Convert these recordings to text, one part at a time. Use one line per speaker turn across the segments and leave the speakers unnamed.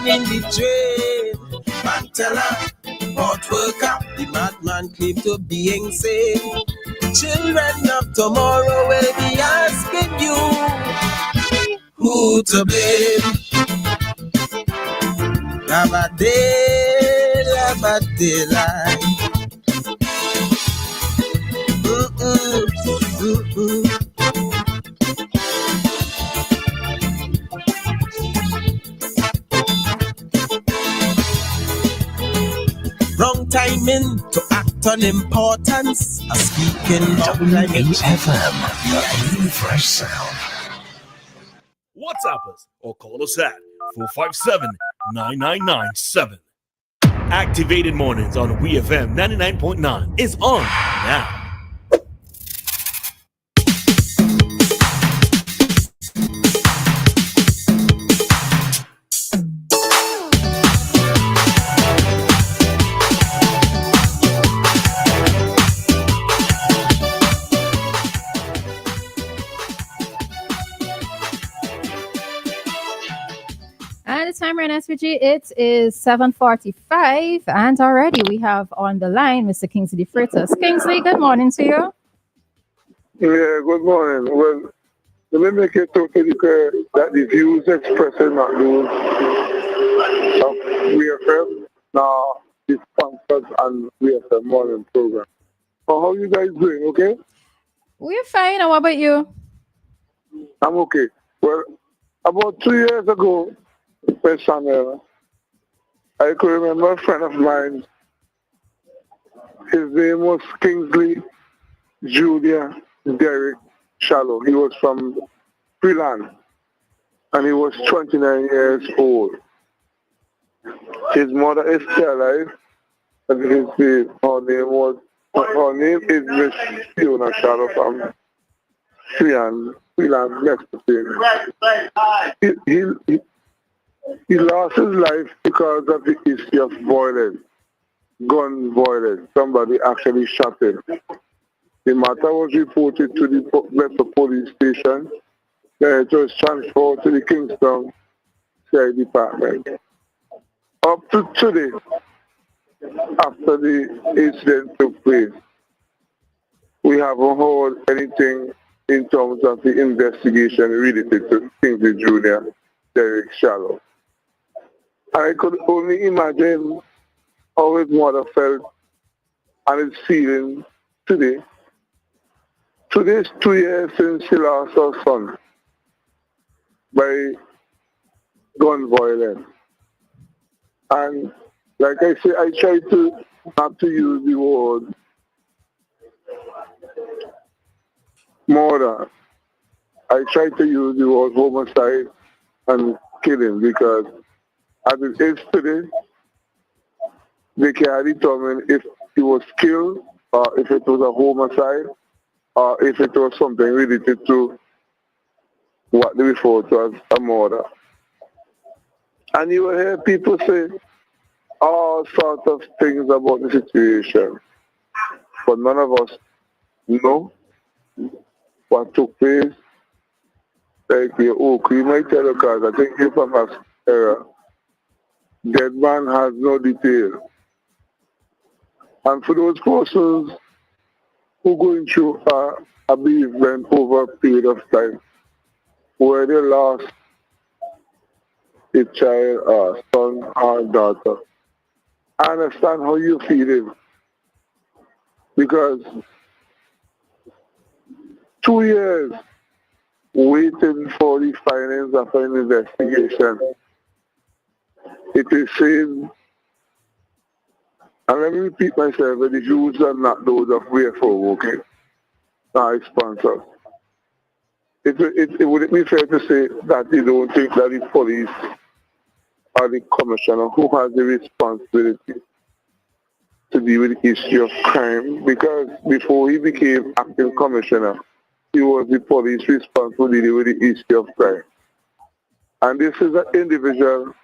in the train. Man tell her, hot worker, the madman claimed to be insane. Children of tomorrow will be asking you, who to blame? Labade, labade, lie. Wrong timing to act on importance. A speaking
WEFM, the new fresh sound.
WhatsApp us or call us at 457-9997. Activated Mornings on WEFM 99.9 is on now.
And the time right now, SVG, it is 7:45, and already we have on the line Mr. Kingsley DeFreitas. Kingsley, good morning to you.
Yeah, good morning. Well, let me make it totally clear that the views expressed are not those of WEFM, now the sponsors and WEFM morning program. So how you guys doing, okay?
We're fine, and what about you?
I'm okay. Well, about 2 years ago, Samuel, I could remember a friend of mine. His name was Kingsley Derek Shallow. He was from Freeland, and he was 29 years old. His mother is still alive, and her name is Miss Fiona Shallow from Freeland, next to him. He lost his life because of the issue of violence, gun violence. Somebody actually shot him. The matter was reported to the Bedford police station. It was transferred to the Kingston CI department. Up to today, after the incident took place, we haven't heard anything in terms of the investigation related to Kingsley Jr. Derek Shallow. I could only imagine how his mother felt and his feeling today. Today's 2 years since she lost her son by gun violence. And like I say, I try to not to use the word murder. I try to use the word homicide and killing, because as it is today, they can determine if he was killed, or if it was a homicide, or if it was something related to what they refer to as a murder. And you will hear people say all sorts of things about the situation, but none of us know what took place. Like you might tell us, I think you're from us era. Dead man has no detail. And for those persons who are going through a bereavement over a period of time, where they lost a child, or son, or daughter, I understand how you're feeling. Because 2 years waiting for the findings of an investigation, it is saying, and let me repeat myself, the views are not those of WEFM, okay? Not sponsors. It would be fair to say that you don't think that the police or the commissioner who has the responsibility to deal with the issue of crime, because before he became acting commissioner, he was the police responsible to deal with the issue of crime. And this is an individual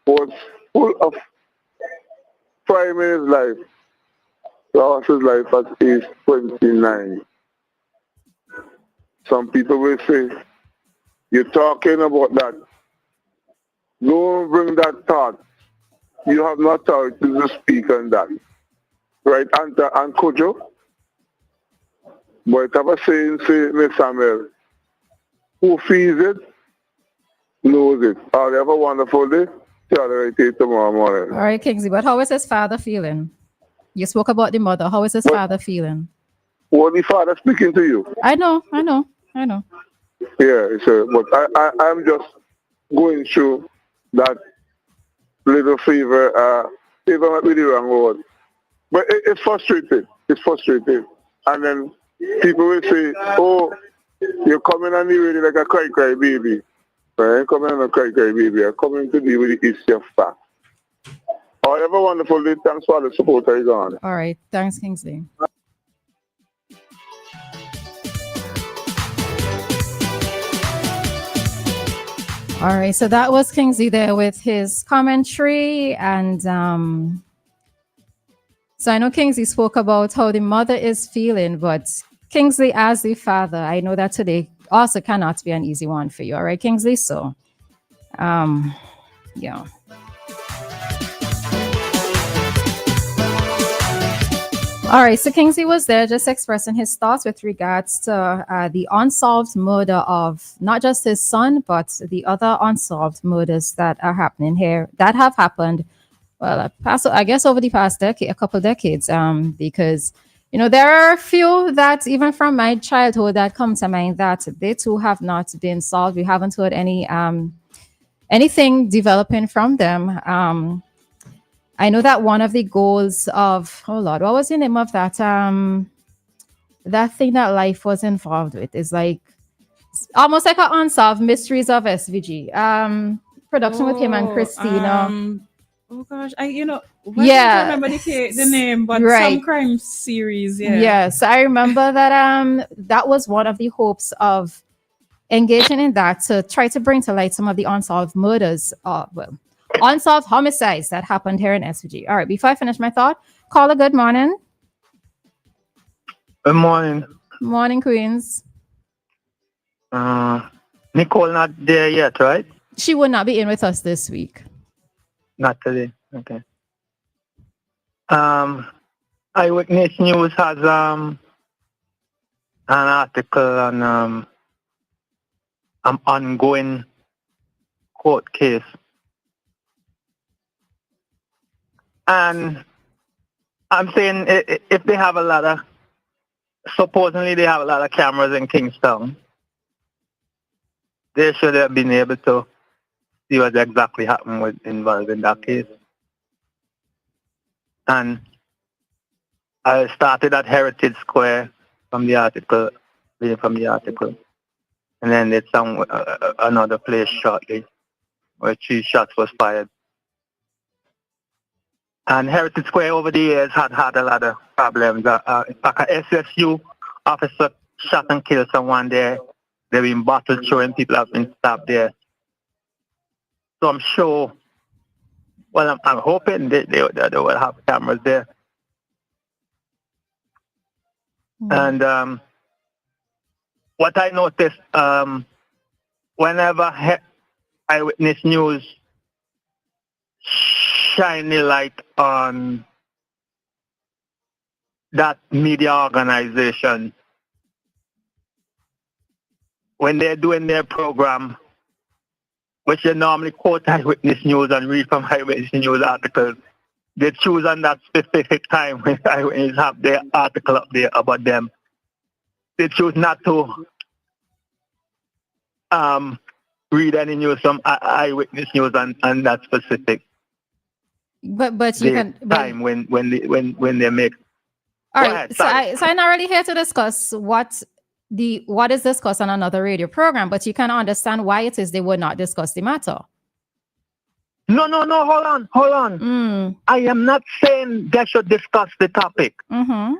who was full of crime in his life. Lost his life at age 29. Some people will say, you're talking about that Don't bring that thought. You have no authority to speak on that. Right, Anta and Kojo? But have a saying, say, Miss Samuel, who feels it, knows it. All have a wonderful day. Tell tomorrow morning.
All right, Kingsley, but how is his father feeling? You spoke about the mother. How is his father feeling?
What the father speaking to you?
I know.
Yeah, but I'm just going through that little fever. Fever might be the wrong word. But it's frustrating. It's frustrating. And then people will say, oh, you're coming on the radio like a cry baby. I ain't coming on a cry baby. I'm coming to deal with the issue of fact. Have a wonderful day. Thanks for the support. On.
All right. Thanks, Kingsley. All right. So that was Kingsley there with his commentary. And so I know Kingsley spoke about how the mother is feeling, but Kingsley as the father, I know that today also cannot be an easy one for you. All right, Kingsley? So, yeah. All right, so Kingsley was there just expressing his thoughts with regards to the unsolved murder of not just his son, but the other unsolved murders that are happening here, that have happened, well, I guess over the past decade, a couple decades, because, you know, there are a few that even from my childhood that come to mind that they too have not been solved. We haven't heard anything developing from them. I know that one of the goals of, oh Lord, what was the name of that? That thing that Life was involved with is like almost like an unsolved mysteries of SVG. Production with him and Christina.
Oh gosh, I don't remember the name, but
right.
Some crime series. Yeah.
Yes, I remember that. That was one of the hopes of engaging in that to try to bring to light some of the unsolved murders. Unsolved homicides that happened here in SVG. All right, before I finish my thought, caller, good morning.
Good morning.
Morning, Queens.
Nicole not there yet, right?
She would not be in with us this week.
Not today. Okay. Eyewitness News has an article on an ongoing court case. And I'm saying if they have supposedly they have a lot of cameras in Kingston, they should have been able to see what exactly happened involved in that case. And I started at Heritage Square from the article, and then it's another place shortly where 3 shots was fired. And Heritage Square over the years had a lot of problems. In fact, an SSU officer shot and killed someone there. They've been bottle throwing, people have been stabbed there. So I'm sure, I'm hoping they will have cameras there. Mm-hmm. And what I noticed, whenever Eyewitness News shine a light on that media organization, when they're doing their program, which they normally quote Eyewitness News and read from Eyewitness News articles, they choose on that specific time when Eyewitness have their article up there about them. They choose not to read any news from Eyewitness News on that specific
but you can
time when they make.
All right. So I'm not really here to discuss what is discussed on another radio program, but you can understand why it is they would not discuss the matter.
No, hold on. I am not saying they should discuss the topic.
Mm-hmm.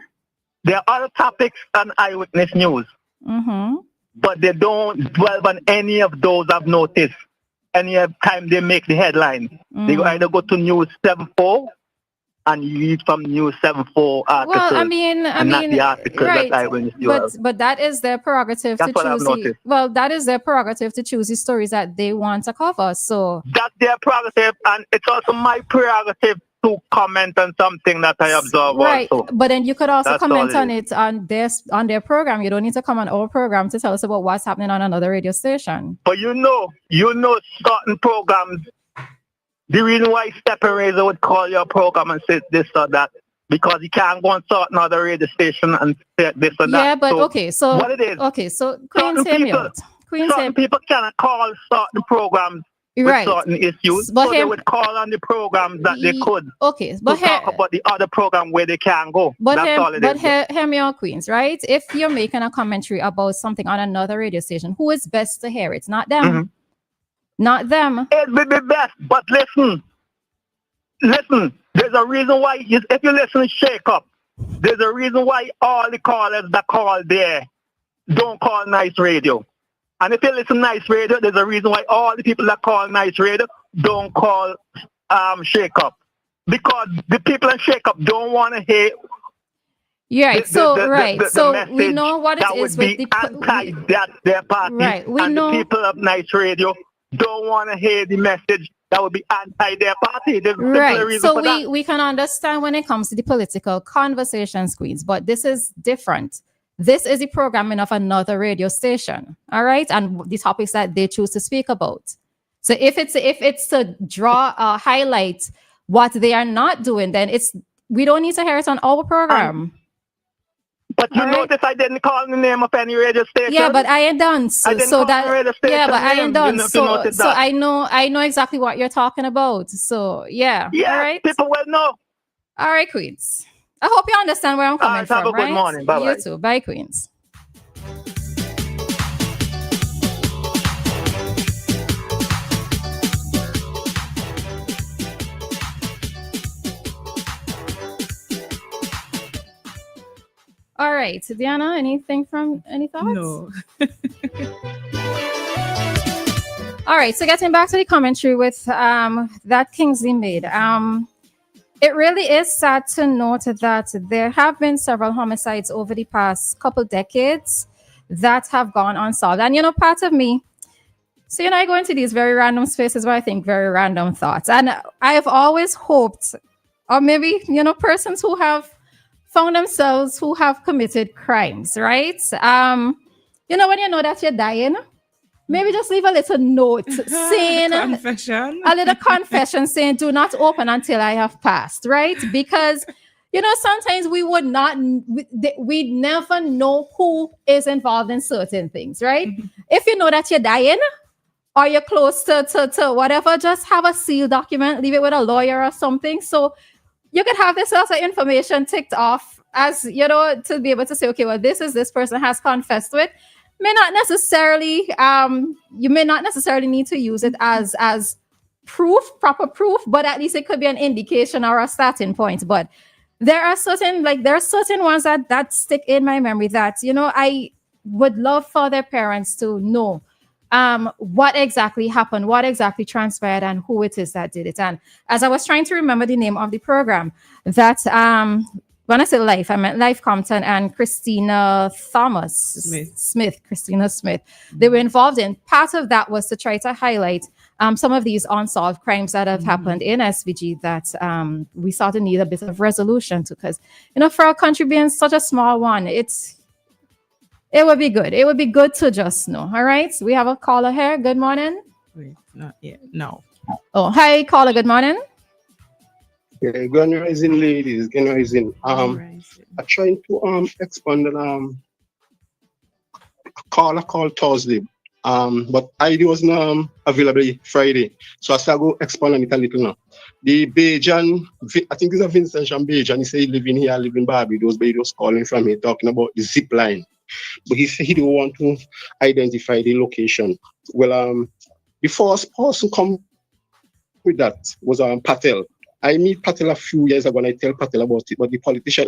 There are other topics on Eyewitness News, but they don't dwell on any of those I've noticed. Any time they make the headlines, they either go to News 7-4 and you read from News 74 articles.
Well, I mean,
not the article
right.
that I went
But that is their prerogative
That's
to
what I've
choose.
noticed.
That is their prerogative to choose the stories that they want to cover. So
that's their prerogative, and it's also my prerogative to comment on something that I observe.
Right,
also.
but then you could also
That's
comment
all
on it on their program. You don't need to come on our program to tell us about what's happening on another radio station.
But you know, certain programs. The reason why Stephen Roleza would call your program and say this or that, because he can't go on certain other radio station and say this or that.
Yeah, but so
what it is?
Okay, so Queen, hear me out.
Certain people cannot call certain programs with certain issues, but they would call on the programs that they could.
Okay, but
talk about the other program where they can't go. That's all it is.
But hear me out, Queens, right? If you're making a commentary about something on another radio station, who is best to hear it? Not them. Mm-hmm. Not them.
It would be best, but listen. There's a reason why, if you listen to Shake Up, there's a reason why all the callers that call there don't call Nice Radio. And if you listen to Nice Radio, there's a reason why all the people that call Nice Radio don't call Shake Up. Because the people in Shake Up don't want to hear.
Yeah, so we know what it is with the
anti their party.
Right, we know
the people of Nice Radio don't want to hear the message that would be anti their party.
Right. So we can understand when it comes to the political conversations, Queens, but this is different. This is the programming of another radio station. All right. And the topics that they choose to speak about. So if it's to draw highlight what they are not doing, then we don't need to hear it on our program.
But you notice I didn't call the name of any radio station.
Yeah, but I ain't done. So I ain't done. So I know exactly what you're talking about. So yeah.
Yeah,
all right.
People will know.
All right, Queens. I hope you understand where I'm coming from.
Have a good morning. Bye-bye.
You too. Bye, Queens. All right, Dianna, any thoughts?
No.
All right, so getting back to the commentary with that Kingsley made. It really is sad to note that there have been several homicides over the past couple decades that have gone unsolved. And, part of me, so, I go into these very random spaces where I think very random thoughts. And I have always hoped, or maybe, persons who have found themselves who have committed crimes, right? When you know that you're dying, maybe just leave a little note saying a little confession saying, do not open until I have passed, right? Because, sometimes we never know who is involved in certain things, right? Mm-hmm. If you know that you're dying or you're close to whatever, just have a sealed document, leave it with a lawyer or something. So you could have this sort of information ticked off as, to be able to say, okay, well, this person has confessed to it. May not necessarily, you may not necessarily need to use it as proper proof, but at least it could be an indication or a starting point. But there are certain ones that stick in my memory that, I would love for their parents to know what exactly happened, what exactly transpired, and who it is that did it. And as I was trying to remember the name of the program, that when I say Life, I meant Life Compton and Christina Smith. They were involved in. Part of that was to try to highlight some of these unsolved crimes that have happened in SVG that we sort of need a bit of resolution to, because, for our country being such a small one, it would be good. It would be good to just know. All right. We have a caller here. Good morning.
Wait, not yet. No.
Oh, hi, caller. Good morning.
Yeah, good rising, ladies. Good rising. I'm trying to expand on caller call Thursday. But ID wasn't available Friday, so I start go expand on it a little now. The Bajan, I think it's a Vincent and Bajan. He said he live in Barbados, but he was calling from here talking about the zip line. But he said he don't want to identify the location. Well, the first person come with that was Patel. I meet Patel a few years ago and I tell Patel about it, but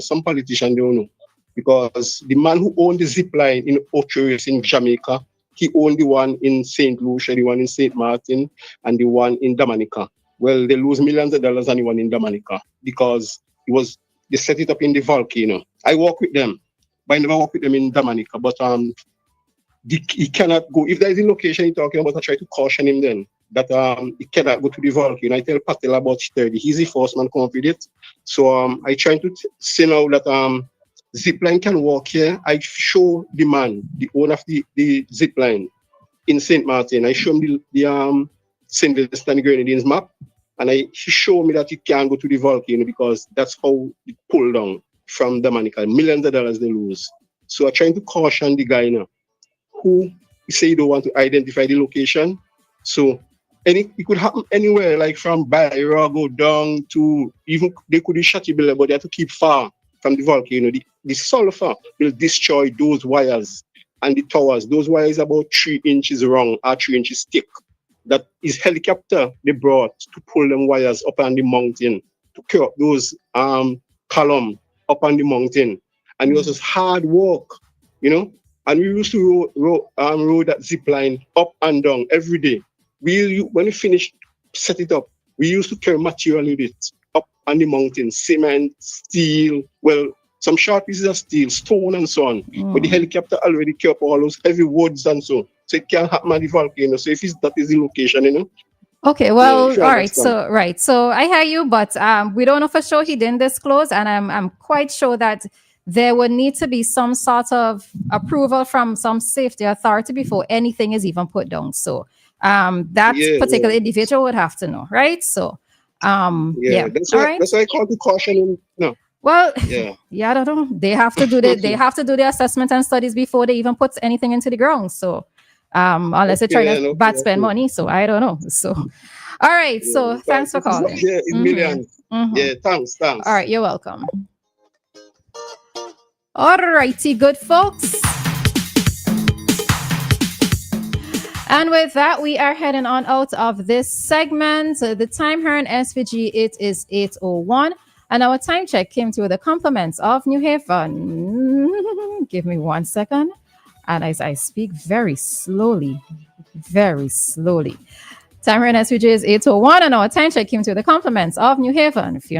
some politicians don't know. Because the man who owned the zip line in Ocho in Jamaica, he owned the one in St. Lucia, the one in St. Martin, and the one in Dominica. Well, they lose millions of dollars on the one in Dominica because they set it up in the volcano. I work with them, but I never work with them in Dominica. But he cannot go. If there is a location he's talking about, I try to caution him then that he cannot go to the volcano. I tell Patel about 30. He's the first man come up with it. So I try to say now that zipline can walk here. I show the man, the owner of the zipline in St. Martin. I show him the St. Vincent Grenadines map, and he showed me that he can't go to the volcano because that's how it pull down from Dominica. Millions of dollars they lose. So I'm trying to caution the guy now, who say you don't want to identify the location. So it could happen anywhere, like from Byra, go down to even they could be Shatibilla, but they have to keep far from the volcano. The sulfur will destroy those wires and the towers. Those wires about 3 inches long or 3 inches thick. That is helicopter they brought to pull them wires up on the mountain to carry up those column up on the mountain. And it was just hard work, And we used to roll that zip line up and down every day. When we finished, set it up, we used to carry material with it up on the mountain, cement, steel, some sharp pieces of steel, stone and so on. But the helicopter already carry up all those heavy woods and so it can't happen at the volcano. So if that is the location,
Okay, well, all right. So I hear you, but we don't know for sure he didn't disclose, and I'm quite sure that there would need to be some sort of approval from some safety authority before anything is even put down. So that particular individual would have to know, right? So
that's why I call to caution him. No.
Well, I don't know. They have to do the assessment and studies before they even put anything into the ground. So unless they're trying to spend money. So I don't know. So all right. So thanks for calling.
Yeah, millions. Yeah, thanks.
All right, you're welcome. All righty, good folks. And with that, we are heading on out of this segment. The time here in SVG, it is 8:01. And our time check came to the compliments of New Haven. Give me 1 second. And as I speak very slowly. Time here in SVG is 8:01. And our time check came to the compliments of New Haven. If you